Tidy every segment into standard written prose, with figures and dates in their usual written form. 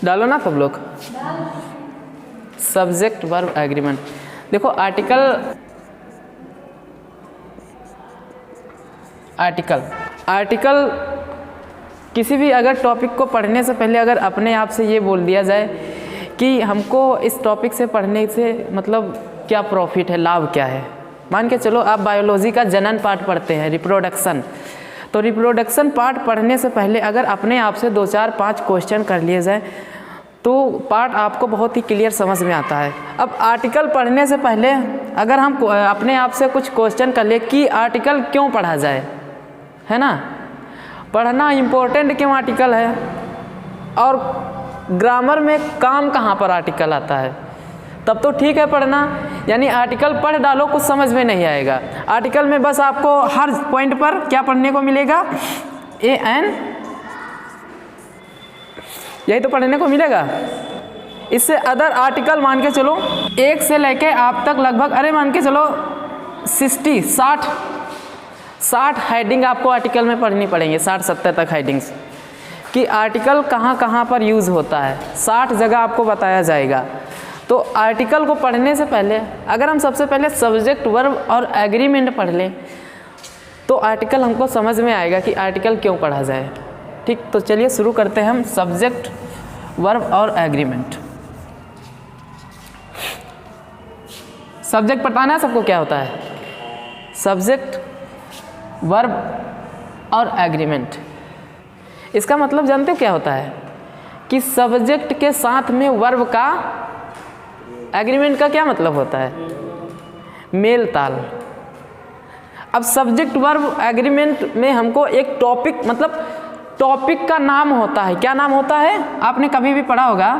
डालो ना सब लोग। Subject verb agreement. देखो आर्टिकल किसी भी अगर टॉपिक को पढ़ने से पहले अगर अपने आप से ये बोल दिया जाए कि हमको इस टॉपिक से पढ़ने से मतलब क्या प्रॉफिट है, लाभ क्या है। मान के चलो आप बायोलॉजी का जनन पार्ट पढ़ते हैं, रिप्रोडक्शन, तो रिप्रोडक्शन पार्ट पढ़ने से पहले अगर अपने आप से 2 4 5 क्वेश्चन कर लिए जाए तो पार्ट आपको बहुत ही क्लियर समझ में आता है। अब आर्टिकल पढ़ने से पहले अगर हम अपने आप से कुछ क्वेश्चन कर ले कि आर्टिकल क्यों पढ़ा जाए, है ना, पढ़ना इम्पोर्टेंट क्यों आर्टिकल है, और ग्रामर में काम कहाँ पर आर्टिकल आता है, तब तो ठीक है पढ़ना। यानी आर्टिकल पढ़ डालो, कुछ समझ में नहीं आएगा। आर्टिकल में बस आपको हर पॉइंट पर क्या पढ़ने को मिलेगा, AN, यही तो पढ़ने को मिलेगा। इससे अदर आर्टिकल मान के चलो 1 से लेके आप तक लगभग अरे मान के चलो 60 हेडिंग आपको आर्टिकल में पढ़नी पड़ेंगे, 60-70 तक हेडिंग्स कि आर्टिकल कहाँ कहाँ पर यूज़ होता है, 60 जगह आपको बताया जाएगा। तो आर्टिकल को पढ़ने से पहले अगर हम सबसे पहले सब्जेक्ट वर्ब और एग्रीमेंट पढ़ लें तो आर्टिकल हमको समझ में आएगा कि आर्टिकल क्यों पढ़ा जाए। ठीक, तो चलिए शुरू करते हैं हम सब्जेक्ट वर्ब और एग्रीमेंट। सब्जेक्ट पता है सबको क्या होता है, सब्जेक्ट वर्ब और एग्रीमेंट। इसका मतलब जानते हो क्या होता है कि सब्जेक्ट के साथ में वर्ब का, एग्रीमेंट का क्या मतलब होता है, मेल ताल। अब सब्जेक्ट वर्ब एग्रीमेंट में हमको एक टॉपिक, मतलब टॉपिक का नाम होता है। क्या नाम होता है, आपने कभी भी पढ़ा होगा,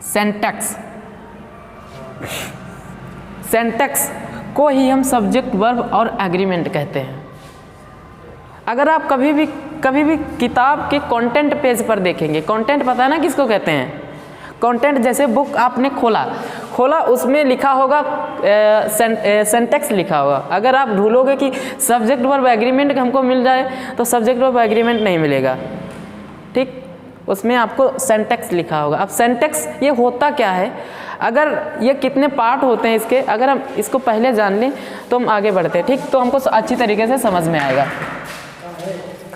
सेंटेक्स। सेंटेक्स को ही हम सब्जेक्ट वर्ब और एग्रीमेंट कहते हैं। अगर आप कभी भी किताब के कंटेंट पेज पर देखेंगे, कंटेंट पता है ना किसको कहते हैं, कंटेंट जैसे बुक आपने खोला उसमें लिखा होगा सेंटेक्स लिखा होगा। अगर आप ढूंढोगे कि सब्जेक्ट वर्ब एग्रीमेंट हमको मिल जाए तो सब्जेक्ट वर्ब एग्रीमेंट नहीं मिलेगा। ठीक, उसमें आपको सेंटेक्स लिखा होगा। अब सेंटेक्स ये होता क्या है, अगर ये कितने पार्ट होते हैं इसके, अगर हम इसको पहले जान लें तो हम आगे बढ़ते हैं। ठीक, तो हमको अच्छी तरीके से समझ में आएगा।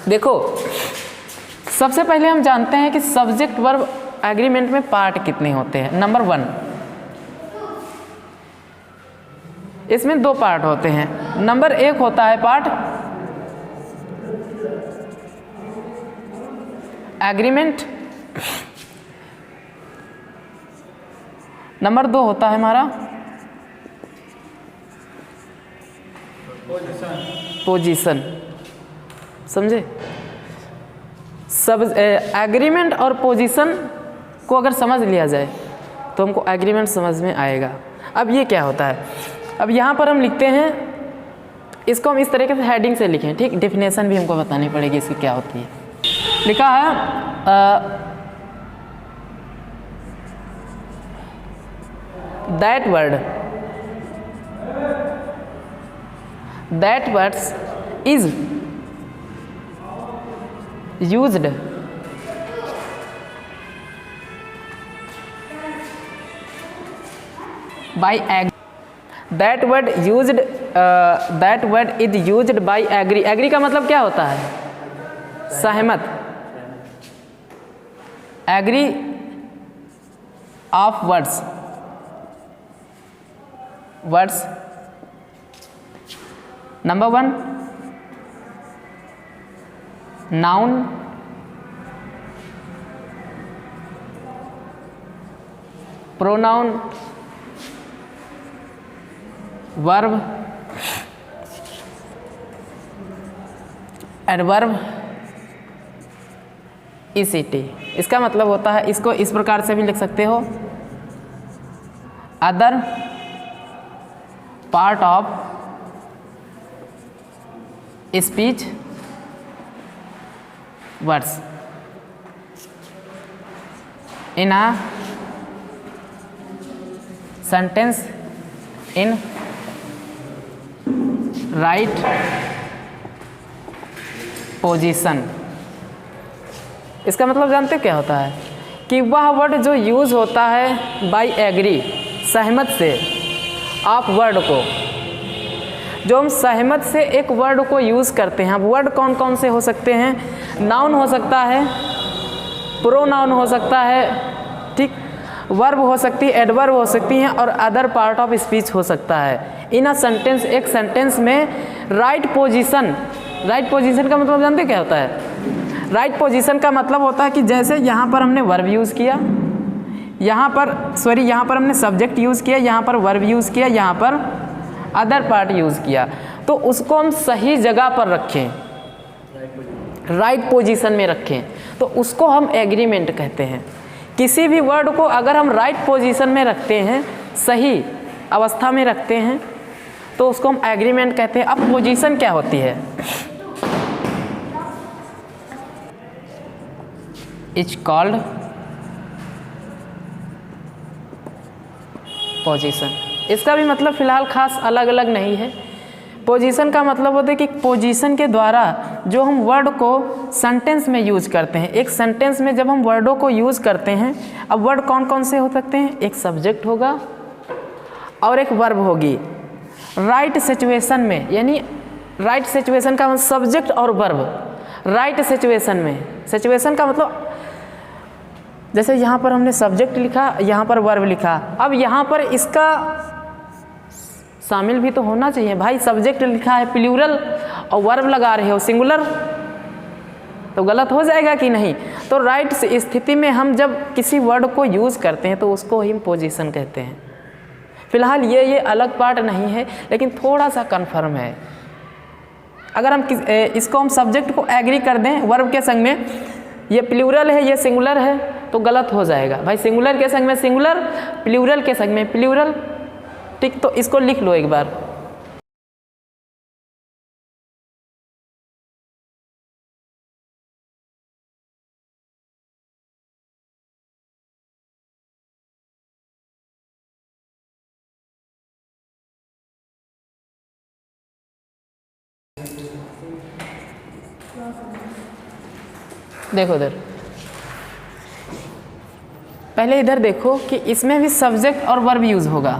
देखो सबसे पहले हम जानते हैं कि सब्जेक्ट वर्ब एग्रीमेंट में पार्ट कितने होते हैं। नंबर 1, इसमें 2 पार्ट होते हैं। नंबर 1 होता है पार्ट एग्रीमेंट, नंबर 2 होता है हमारा पोजीशन। समझे, सब एग्रीमेंट और पोजीशन को अगर समझ लिया जाए तो हमको एग्रीमेंट समझ में आएगा। अब ये क्या होता है, अब यहाँ पर हम लिखते हैं, इसको हम इस तरीके से हेडिंग से लिखें। ठीक, डेफिनेशन भी हमको बतानी पड़ेगी इसकी क्या होती है। लिखा है that words is used by that word is used by agree का मतलब क्या होता है, सहमत। Agree of words number 1 noun, pronoun, verb, adverb, ECT. इसका मतलब होता है, इसको इस प्रकार से भी लिख सकते हो, other part of speech words in a sentence in right position. इसका मतलब जानते क्या होता है कि वह वर्ड जो यूज़ होता है बाय एग्री, सहमत से आप वर्ड को, जो हम सहमत से एक वर्ड को यूज़ करते हैं। अब वर्ड कौन कौन से हो सकते हैं? नाउन हो सकता है, प्रोनाउन हो सकता है, ठीक, वर्ब हो सकती है, एडवर्ब हो सकती हैं, और अदर पार्ट ऑफ स्पीच हो सकता है। इन अ सेंटेंस, एक सेंटेंस में राइट पोजीशन, राइट पोजीशन का मतलब जानते क्या होता है? राइट पोजीशन का मतलब होता है कि जैसे यहाँ पर हमने वर्ब यूज़ किया, यहाँ पर हमने सब्जेक्ट यूज़ किया, यहाँ पर वर्ब यूज़ किया, यहाँ पर अदर पार्ट यूज़ किया, तो उसको हम सही जगह पर रखें, राइट पोजीशन में रखें, तो उसको हम एग्रीमेंट कहते हैं। किसी भी वर्ड को अगर हम राइट पोजीशन में रखते हैं, सही अवस्था में रखते हैं, तो उसको हम एग्रीमेंट कहते हैं। अब पोजीशन क्या होती है? Is called position. इसका भी मतलब फ़िलहाल खास अलग अलग नहीं है। पोजीशन का मतलब होता है कि पोजीशन के द्वारा जो हम वर्ड को सेंटेंस में यूज़ करते हैं, एक सेंटेंस में जब हम वर्डों को यूज़ करते हैं, अब वर्ड कौन कौन से हो सकते हैं? एक सब्जेक्ट होगा और एक वर्ब होगी। राइट सिचुएशन में, यानी राइट सिचुएशन का मतलब सब्जेक्ट और वर्ब राइट सिचुएशन में। सिचुएशन का मतलब जैसे यहाँ पर हमने सब्जेक्ट लिखा, यहाँ पर वर्ब लिखा, अब यहाँ पर इसका शामिल भी तो होना चाहिए भाई। सब्जेक्ट लिखा है प्लूरल और वर्ब लगा रहे हो सिंगुलर, तो गलत हो जाएगा कि नहीं? तो राइट स्थिति में हम जब किसी वर्ड को यूज़ करते हैं तो उसको ही पोजीशन कहते हैं। फिलहाल ये अलग पार्ट नहीं है, लेकिन थोड़ा सा कन्फर्म है। अगर हम इसको हम सब्जेक्ट को एग्री कर दें वर्ब के संग में, ये प्लूरल है, ये सिंगुलर है, तो गलत हो जाएगा भाई। सिंगुलर के संग में सिंगुलर, प्लूरल के संग में प्लूरल, ठीक। तो इसको लिख लो एक बार। देखो इधर, पहले इधर देखो कि इसमें भी सब्जेक्ट और वर्ब यूज़ होगा,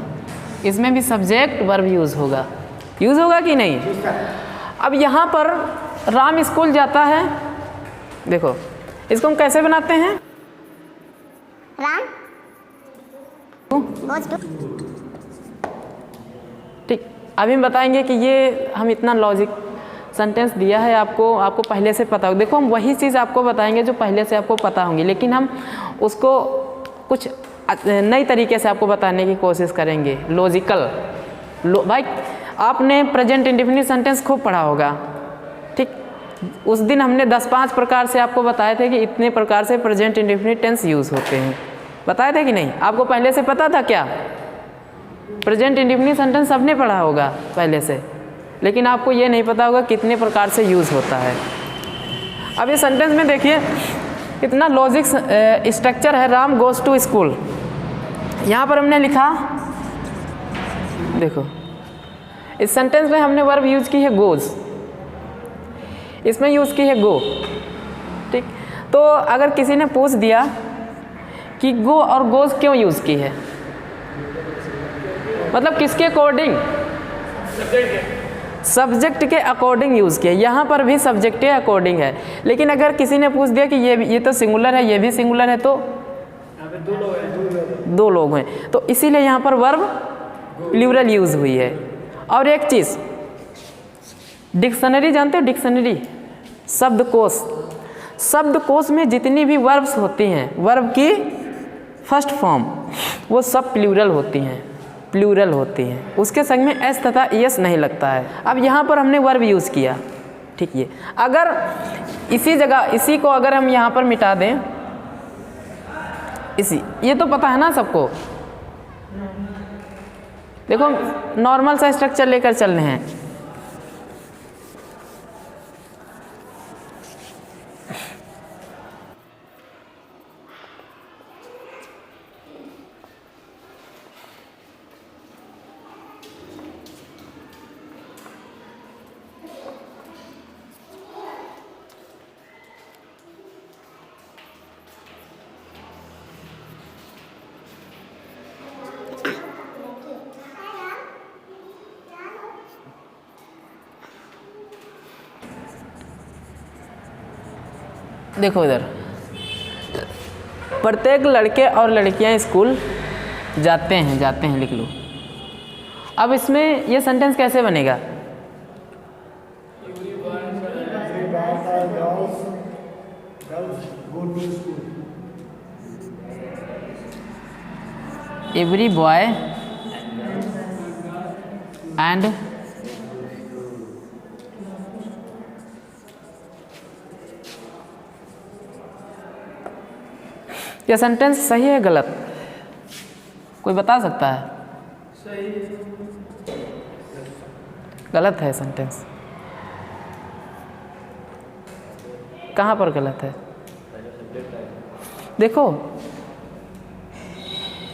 इसमें भी सब्जेक्ट वर्ब यूज़ होगा कि नहीं? अब यहाँ पर राम स्कूल जाता है, देखो इसको हम कैसे बनाते हैं? राम ठीक, अभी हम बताएंगे कि ये हम इतना लॉजिक सेंटेंस दिया है आपको पहले से पता हो। देखो हम वही चीज़ आपको बताएंगे जो पहले से आपको पता होंगी, लेकिन हम उसको कुछ नई तरीके से आपको बताने की कोशिश करेंगे, लॉजिकल। भाई आपने प्रेजेंट इंडेफिनिट सेंटेंस खूब पढ़ा होगा, ठीक। उस दिन हमने 10-5 प्रकार से आपको बताए थे कि इतने प्रकार से प्रेजेंट इंडेफिनिट टेंस यूज़ होते हैं, बताए थे कि नहीं? आपको पहले से पता था क्या? प्रेजेंट इंडेफिनिट सेंटेंस सबने पढ़ा होगा पहले से, लेकिन आपको ये नहीं पता होगा कितने प्रकार से यूज़ होता है। अब ये सेंटेंस में देखिए कितना लॉजिक स्ट्रक्चर है। राम गोज़ टू स्कूल, यहाँ पर हमने लिखा, देखो इस सेंटेंस में हमने वर्ब यूज़ की है गोज़, इसमें यूज़ की है गो, ठीक। तो अगर किसी ने पूछ दिया कि गो और गोज़ क्यों यूज़ की है, मतलब किसके अकॉर्डिंग? सब्जेक्ट के अकॉर्डिंग यूज़ किया। यहाँ पर भी सब्जेक्ट के अकॉर्डिंग है, लेकिन अगर किसी ने पूछ दिया कि ये तो सिंगुलर है, ये भी सिंगुलर है, तो दो लोग हैं, तो इसीलिए यहाँ पर वर्ब प्लूरल यूज़ हुई है। और एक चीज़, डिक्शनरी जानते हो? डिक्शनरी, शब्दकोश में जितनी भी वर्ब्स होती हैं, वर्ब की फर्स्ट फॉर्म, वो सब प्लूरल होती हैं, उसके संग में एस तथा एस नहीं लगता है। अब यहाँ पर हमने वर्ब यूज़ किया, ठीक। ये अगर इसी को अगर हम यहाँ पर मिटा दें, ये तो पता है ना सबको। देखो नॉर्मल सा स्ट्रक्चर लेकर चल रहे हैं। देखो इधर, प्रत्येक लड़के और लड़कियां स्कूल जाते हैं लिख लो। अब इसमें ये सेंटेंस कैसे बनेगा? एवरी बॉय एंड ये सेंटेंस सही है गलत? कोई बता सकता है? सही। गलत है सेंटेंस। कहाँ पर गलत है? देखो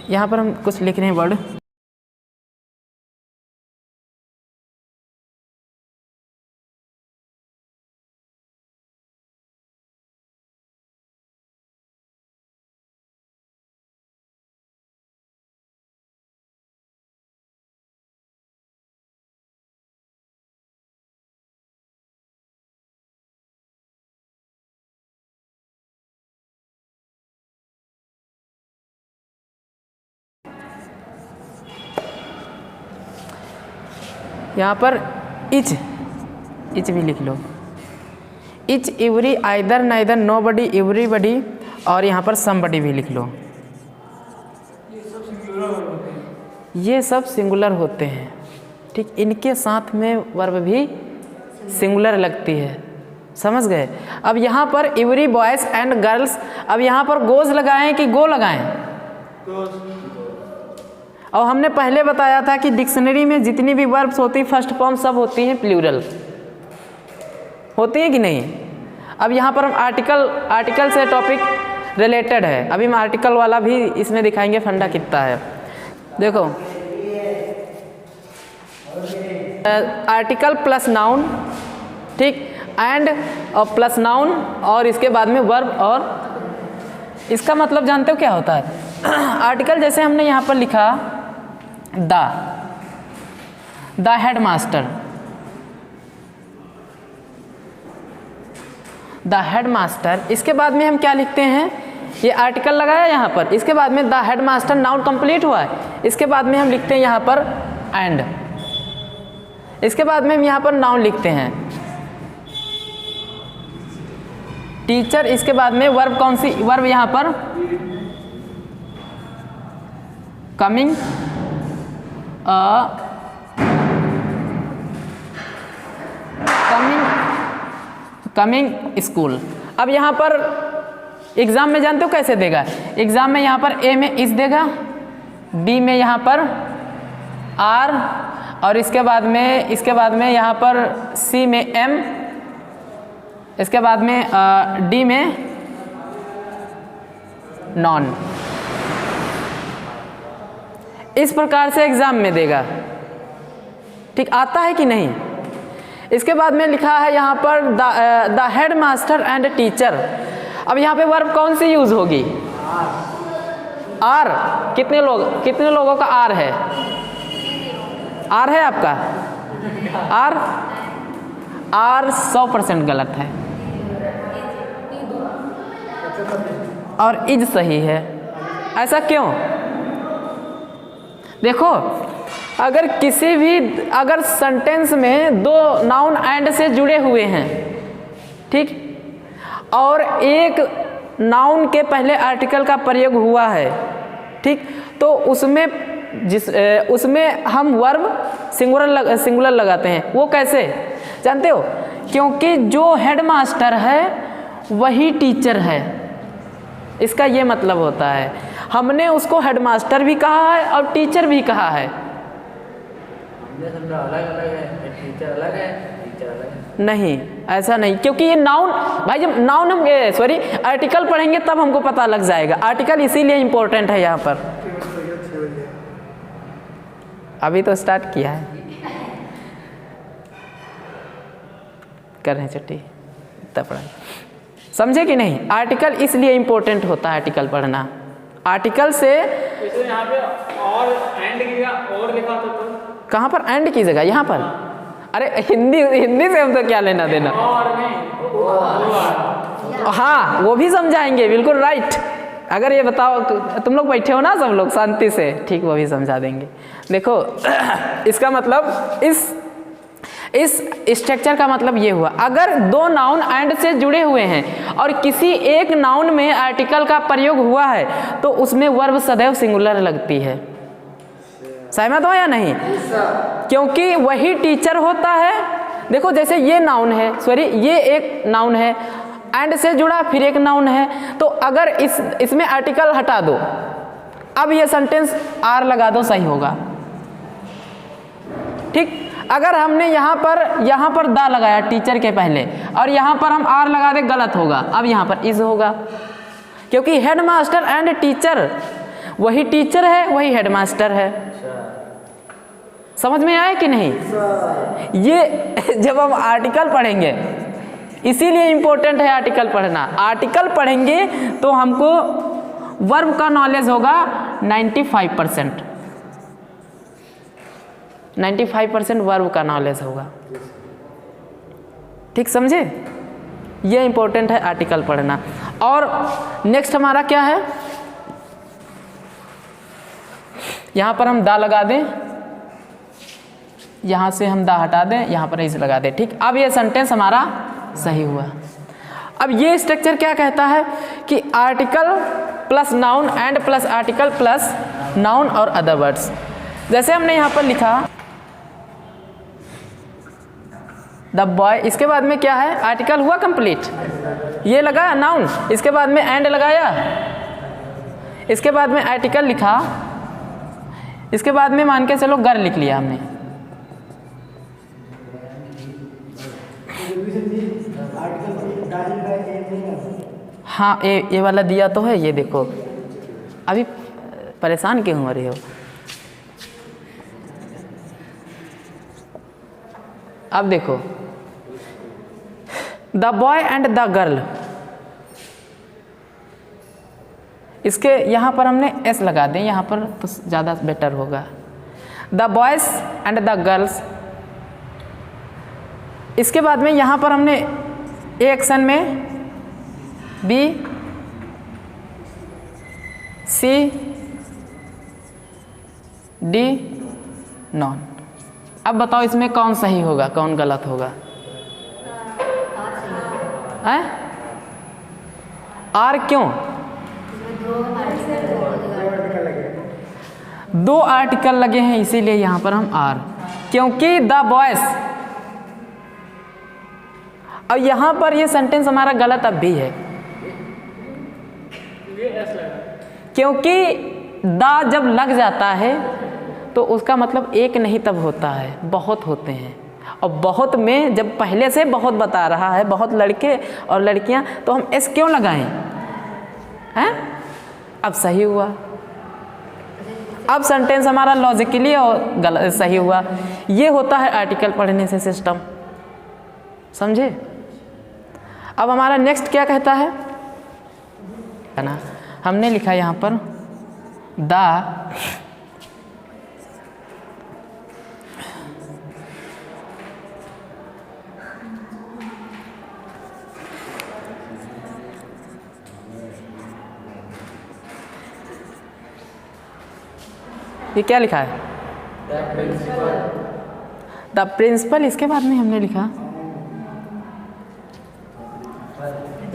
यहाँ पर हम कुछ लिख रहे हैं वर्ड, यहाँ पर इच भी लिख लो। Each, every, either, neither, nobody, everybody, और यहाँ पर समबडी भी लिख लो। ये सब सिंगुलर होते हैं, ठीक। इनके साथ में वर्ब भी सिंगुलर लगती है, समझ गए? अब यहाँ पर एवरी बॉयज़ एंड गर्ल्स, अब यहाँ पर गोज लगाएं कि गो लगाएं? और हमने पहले बताया था कि डिक्शनरी में जितनी भी वर्ब्स होती हैं फर्स्ट फॉर्म सब होती हैं प्लूरल, होती है कि नहीं? अब यहाँ पर हम आर्टिकल से टॉपिक रिलेटेड है, अभी हम आर्टिकल वाला भी इसमें दिखाएंगे फंडा कितना है। देखो आर्टिकल प्लस नाउन, ठीक, एंड और प्लस नाउन और इसके बाद में वर्ब, और इसका मतलब जानते हो क्या होता है? आर्टिकल जैसे हमने यहाँ पर लिखा द हेडमास्टर, द हेडमास्टर, इसके बाद में हम क्या लिखते हैं? ये आर्टिकल लगाया यहाँ पर, इसके बाद में द हेडमास्टर नाउन कंप्लीट हुआ है, इसके बाद में हम लिखते हैं यहाँ पर एंड, इसके बाद में हम यहाँ पर नाउन लिखते हैं टीचर, इसके बाद में वर्ब, कौन सी वर्ब यहाँ पर? Coming, coming school. अब यहाँ पर एग्जाम में जानते हो कैसे देगा? एग्जाम में यहाँ पर ए में इस देगा, बी में यहाँ पर आर, और इसके बाद में यहाँ पर सी में एम, इसके बाद में डी में नॉन। इस प्रकार से एग्जाम में देगा, ठीक। आता है कि नहीं? इसके बाद में लिखा है यहाँ पर the head master and teacher. अब यहाँ पे वर्ब कौन सी यूज होगी? आर। कितने लोगों का आर है? आर है आपका? आर 100% गलत है और इज सही है। ऐसा क्यों? देखो अगर सेंटेंस में दो नाउन एंड से जुड़े हुए हैं, ठीक, और एक नाउन के पहले आर्टिकल का प्रयोग हुआ है, ठीक, तो उसमें हम वर्ब सिंगुलर लगाते हैं। वो कैसे जानते हो? क्योंकि जो हेडमास्टर है वही टीचर है, इसका ये मतलब होता है। हमने उसको हेडमास्टर भी कहा है और टीचर भी कहा है। नहीं, ऐसा नहीं, क्योंकि ये नाउन, भाई जब नाउन हम आर्टिकल पढ़ेंगे तब हमको पता लग जाएगा। आर्टिकल इसीलिए इम्पोर्टेंट है यहाँ पर। अभी तो स्टार्ट किया है, कर रहे हैं छुट्टी, इतना पढ़ाई, समझे कि नहीं? आर्टिकल इसलिए इम्पोर्टेंट होता है आर्टिकल पढ़ना। आर्टिकल से यहाँ पे और एंड किया और लिखा तो कहाँ पर एंड की जगह? यहाँ पर। अरे हिंदी से हम तो क्या लेना देना। हाँ वो भी समझाएंगे, बिल्कुल राइट। अगर ये बताओ तुम लोग बैठे हो ना सब लोग शांति से, ठीक, वो भी समझा देंगे। देखो इसका मतलब इस स्ट्रक्चर का मतलब ये हुआ, अगर दो नाउन एंड से जुड़े हुए हैं और किसी एक नाउन में आर्टिकल का प्रयोग हुआ है तो उसमें वर्ब सदैव सिंगुलर लगती है। सहमत हो या नहीं? क्योंकि वही टीचर होता है। देखो जैसे ये नाउन है, सॉरी ये एक नाउन है, एंड से जुड़ा फिर एक नाउन है, तो अगर इसमें आर्टिकल हटा दो, अब ये सेंटेंस आर लगा दो, सही होगा। ठीक, अगर हमने यहाँ पर दा लगाया टीचर के पहले और यहाँ पर हम आर लगा दे, गलत होगा। अब यहाँ पर इज होगा, क्योंकि हेडमास्टर एंड टीचर, वही टीचर है वही हेडमास्टर है। समझ में आया कि नहीं? ये जब हम आर्टिकल पढ़ेंगे, इसीलिए इंपॉर्टेंट है आर्टिकल पढ़ना। आर्टिकल पढ़ेंगे तो हमको वर्ब का नॉलेज होगा 95%। 95% वर्ब का नॉलेज होगा। ठीक समझे? ये इंपॉर्टेंट है आर्टिकल पढ़ना। और नेक्स्ट हमारा क्या है, यहाँ पर हम दा लगा दें, यहाँ से हम दा हटा दें, यहाँ पर इस लगा दें। ठीक, अब ये सेंटेंस हमारा सही हुआ। अब ये स्ट्रक्चर क्या कहता है कि article plus noun and plus article plus noun और अदर वर्ड्स। जैसे हमने यहाँ पर लिखा द बॉय, इसके बाद में क्या है, आर्टिकल हुआ कंप्लीट, ये लगा नाउन, इसके बाद में एंड लगाया, इसके बाद में आर्टिकल लिखा, इसके बाद में मान के चलो गर लिख लिया हमने। हाँ ये वाला दिया तो है, ये देखो। अभी परेशान क्यों हो रहे हो? अब देखो the boy and the girl, इसके यहाँ पर हमने एस लगा दें, यहाँ पर तो ज़्यादा बेटर होगा। The boys and the girls, इसके बाद में यहाँ पर हमने ए एक्शन में बी सी डी नॉन। अब बताओ इसमें कौन सही होगा कौन गलत होगा? आर क्यों? दो आर्टिकल लगे हैं इसीलिए यहाँ पर हम आर, क्योंकि द बॉयज। अब यहाँ पर ये सेंटेंस हमारा गलत अब भी है, क्योंकि दा जब लग जाता है तो उसका मतलब एक नहीं तब होता है, बहुत होते हैं। और बहुत में जब पहले से बहुत बता रहा है, बहुत लड़के और लड़कियां, तो हम एस क्यों लगाएं? हैं? अब सही हुआ, अब सेंटेंस हमारा लॉजिकली और गलत सही हुआ। ये होता है आर्टिकल पढ़ने से सिस्टम, समझे? अब हमारा नेक्स्ट क्या कहता है ना, हमने लिखा यहाँ पर द ये क्या लिखा है? द प्रिंसिपल, इसके बाद में हमने लिखा,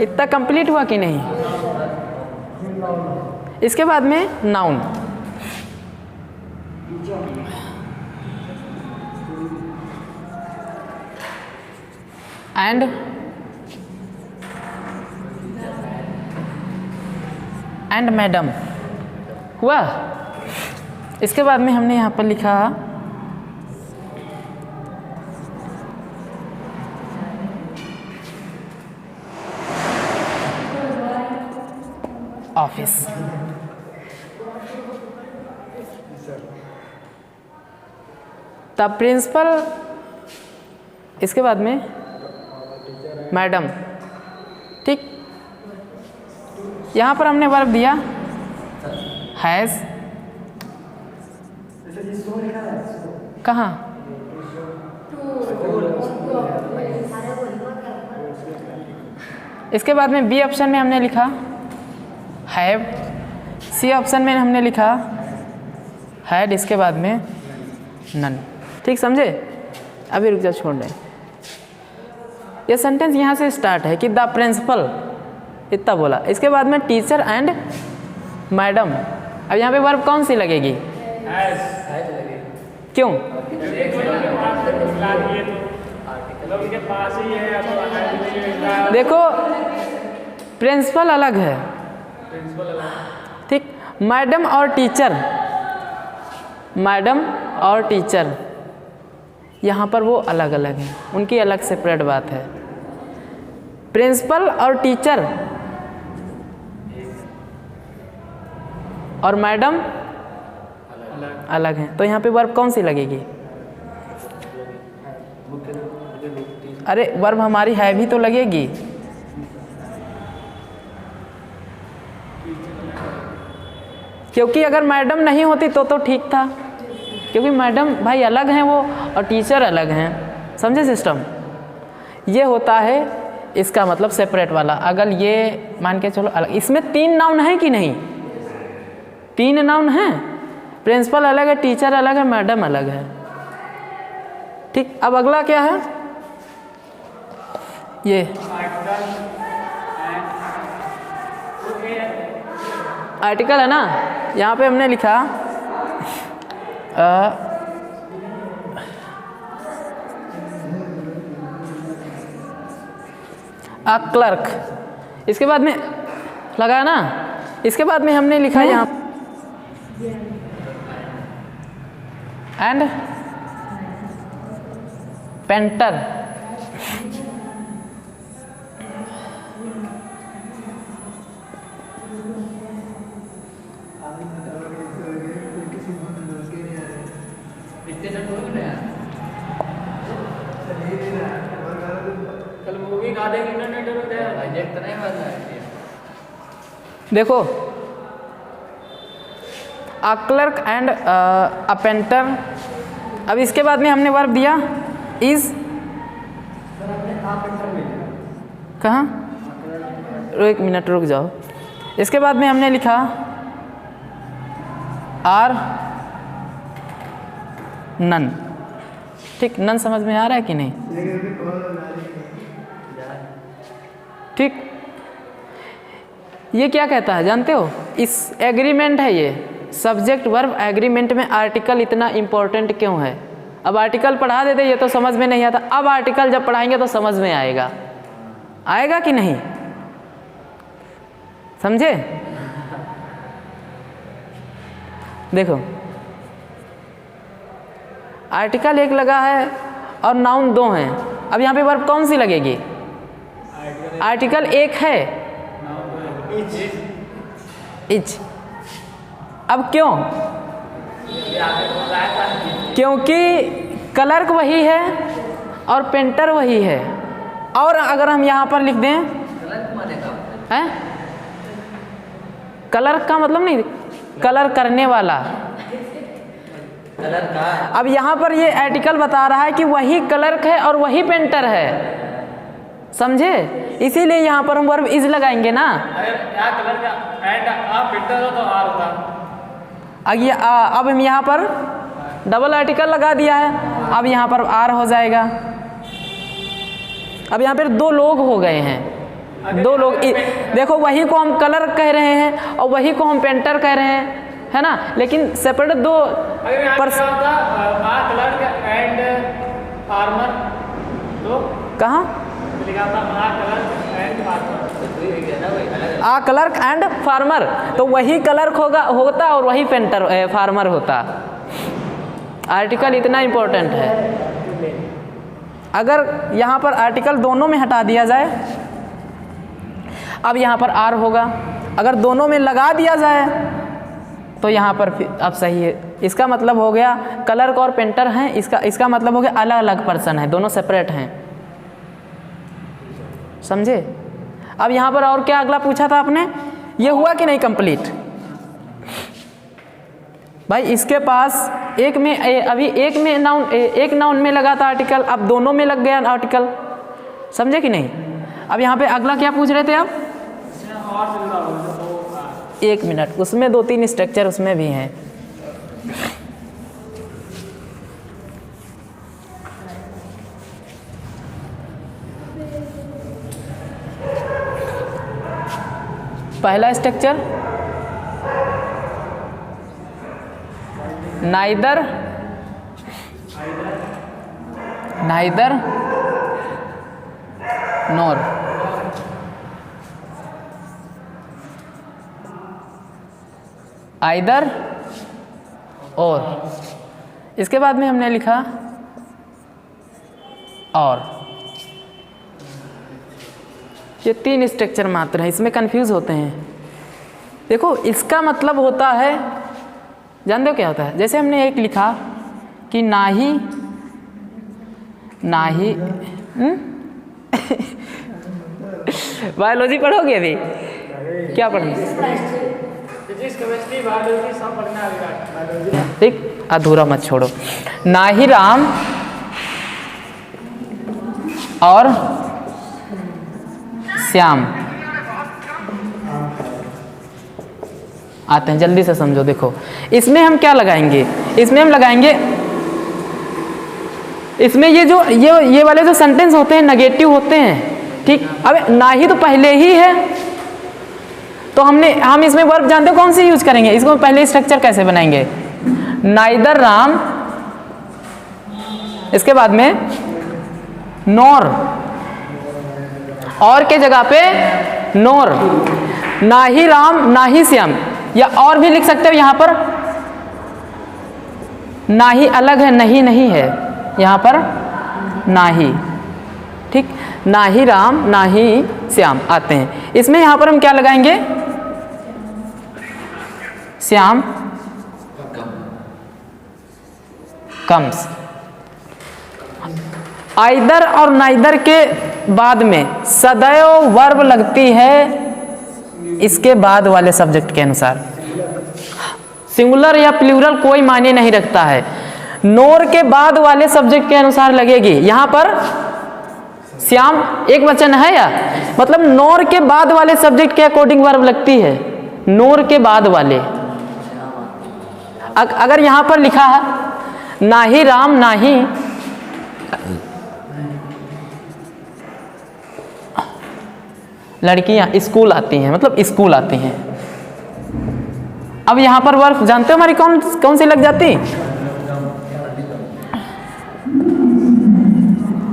इतना कंप्लीट हुआ कि नहीं? इसके बाद में नाउन, एंड मैडम हुआ। इसके बाद में हमने यहाँ पर लिखा ऑफिस। द प्रिंसिपल, इसके बाद में मैडम। ठीक, यहाँ पर हमने वर्ब दिया हैज़, कहाँ? इसके बाद में बी ऑप्शन में हमने लिखा हैव, सी ऑप्शन में हमने लिखा हैड, इसके बाद में नन। ठीक समझे? अभी रुक जा, छोड़ दें। ये सेंटेंस यहाँ से स्टार्ट है कि द प्रिंसिपल, इतना बोला। इसके बाद में टीचर एंड मैडम। अब यहाँ पे वर्ब कौन सी लगेगी? क्यों? देखो प्रिंसिपल अलग है, ठीक। मैडम और टीचर, मैडम और टीचर यहाँ पर वो अलग अलग हैं, उनकी अलग सेपरेट बात है। प्रिंसिपल और टीचर और मैडम अलग हैं, तो यहाँ पे वर्ब कौन सी लगेगी? अरे वर्ब हमारी है भी तो लगेगी। क्योंकि अगर मैडम नहीं होती तो ठीक था, क्योंकि मैडम भाई अलग हैं वो और टीचर अलग हैं। समझे सिस्टम? ये होता है इसका मतलब सेपरेट वाला। अगर ये मान के चलो अलग, इसमें 3 नाउन है कि नहीं? 3 नाउन हैं। प्रिंसिपल अलग है, टीचर अलग है, मैडम अलग है। ठीक, अब अगला क्या है? ये आर्टिकल है ना, यहाँ पे हमने लिखा अ क्लर्क। इसके बाद में लगा ना, इसके बाद में हमने लिखा यहाँ एंड पेंटर। देखो a clerk and a painter. अब इसके बाद में हमने वर्ब दिया इज, कहाँ? 1 मिनट रुक जाओ। इसके बाद में हमने लिखा आर नन। ठीक, नन समझ में आ रहा है कि नहीं? ठीक, ये क्या कहता है जानते हो? इस एग्रीमेंट है, ये सब्जेक्ट वर्ब एग्रीमेंट में आर्टिकल इतना इम्पोर्टेंट क्यों है? अब आर्टिकल पढ़ा देते ये तो समझ में नहीं आता, अब आर्टिकल जब पढ़ाएंगे तो समझ में आएगा। आएगा कि नहीं? समझे? देखो आर्टिकल 1 लगा है और नाउन 2 हैं। अब यहाँ पे वर्ब कौन सी लगेगी? आर्टिकल 1 है, इज। अब क्यों? क्योंकि क्लर्क वही है और पेंटर वही है। और अगर हम यहाँ पर लिख दें हैं, क्लर्क का मतलब नहीं, कलर करने वाला। अब यहाँ पर ये आर्टिकल बता रहा है कि वही क्लर्क है और वही पेंटर है। समझे? इसीलिए यहाँ पर हम वर्ब इज लगाएंगे ना। अब हम यहाँ पर डबल आर्टिकल लगा दिया है, अब यहाँ पर आर हो जाएगा। अब यहाँ पर 2 लोग हो गए हैं, 2 लोग। देखो वही को हम कलर कह रहे हैं और वही को हम पेंटर कह रहे हैं, है ना? लेकिन सेपरेट 2 कहाँ? आ क्लर्क एंड फार्मर, तो वही क्लर्क होता और वही पेंटर फार्मर होता। आर्टिकल इतना इम्पोर्टेंट है। अगर यहाँ पर आर्टिकल दोनों में हटा दिया जाए, अब यहाँ पर आर होगा। अगर दोनों में लगा दिया जाए तो यहाँ पर अब सही है। इसका मतलब हो गया क्लर्क और पेंटर हैं, इसका मतलब हो गया अलग अलग पर्सन है, दोनों सेपरेट हैं। समझे? अब यहाँ पर और क्या अगला पूछा था आपने? ये हुआ कि नहीं कंप्लीट? भाई इसके पास एक में अभी एक नाउन में लगा था आर्टिकल, अब दोनों में लग गया आर्टिकल। समझे कि नहीं? अब यहाँ पे अगला क्या पूछ रहे थे आप? 1 मिनट, उसमें 2-3 स्ट्रक्चर उसमें भी हैं। पहला स्ट्रक्चर नाइदर नॉर। आइदर और। इसके बाद में हमने लिखा और। ये 3 स्ट्रक्चर मात्र हैं, इसमें कंफ्यूज होते हैं। देखो इसका मतलब होता है, जानते हो क्या होता है? जैसे हमने एक लिखा कि नाही बायोलॉजी पढ़ोगे अभी? क्या पढ़ना? ठीक, अधूरा मत छोड़ो। नाही राम और श्याम। आते हैं, जल्दी से समझो। देखो इसमें हम क्या लगाएंगे? इसमें हम लगाएंगे, इसमें ये वाले जो सेंटेंस होते हैं नेगेटिव होते हैं। ठीक, अब ना ही तो पहले ही है, तो हम इसमें वर्ब जानते हो कौन सी यूज करेंगे? इसको पहले स्ट्रक्चर कैसे बनाएंगे? नाइदर राम, इसके बाद में नॉर, और के जगह पे नॉर। ना ही राम ना ही श्याम, या और भी लिख सकते हो यहाँ पर, ना ही अलग है, नहीं नहीं है, यहाँ पर ना ही। ठीक, ना ही राम ना ही श्याम आते हैं। इसमें यहाँ पर हम क्या लगाएंगे? श्याम कम्स। आइदर और नाइदर के बाद में सदैव वर्ब लगती है इसके बाद वाले सब्जेक्ट के अनुसार। सिंगुलर या प्लूरल कोई मायने नहीं रखता है, नोर के बाद वाले सब्जेक्ट के अनुसार लगेगी। यहां पर श्याम एक वचन है या, मतलब नोर के बाद वाले सब्जेक्ट के अकॉर्डिंग वर्ब लगती है, नोर के बाद वाले। अगर यहां पर लिखा है ना ही राम ना ही लड़कियां स्कूल आती हैं, मतलब स्कूल आती हैं। अब यहां पर वर्ब जानते हो हमारी कौन सी लग जाती?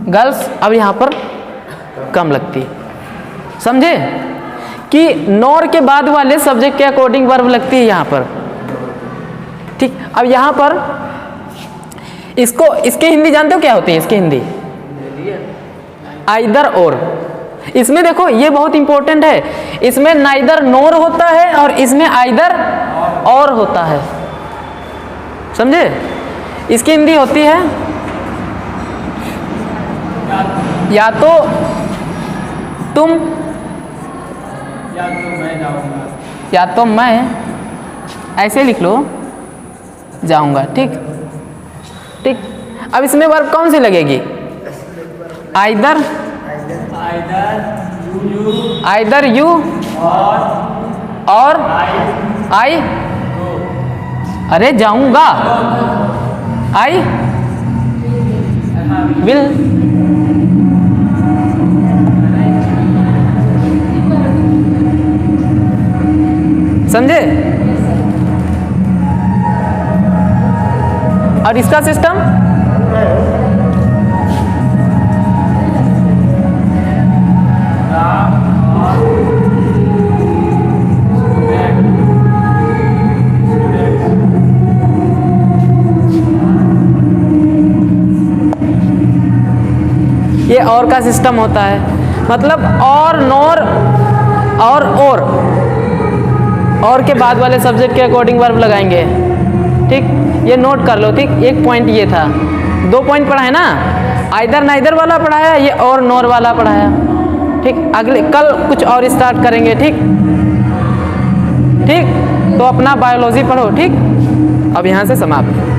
गर्ल्स। अब यहां पर कम लगती, समझे कि नॉर के बाद वाले सब्जेक्ट के अकॉर्डिंग वर्ब लगती है यहां पर। ठीक, अब यहां पर इसके हिंदी जानते हो क्या होती है? इसकी हिंदी आइदर और। इसमें देखो ये बहुत इंपॉर्टेंट है, इसमें नाइदर नोर होता है और इसमें आइदर और होता है, समझे? इसकी हिंदी होती है या तो तुम या तो मैं, ऐसे लिख लो, जाऊंगा। ठीक ठीक, अब इसमें वर्ब कौन सी लगेगी? आइदर यू और आई। अरे जाऊंगा, आई विल। समझे? और इसका सिस्टम ये और का सिस्टम होता है, मतलब और, नॉर और के बाद वाले सब्जेक्ट के अकॉर्डिंग वर्ब लगाएंगे। ठीक, ये नोट कर लो। ठीक, एक पॉइंट ये था, 2 पॉइंट पढ़ा है ना, आइदर नाइदर वाला पढ़ाया, ये और नॉर वाला पढ़ाया। ठीक, अगले कल कुछ और स्टार्ट करेंगे। ठीक ठीक, तो अपना बायोलॉजी पढ़ो। ठीक, अब यहाँ से समाप्त।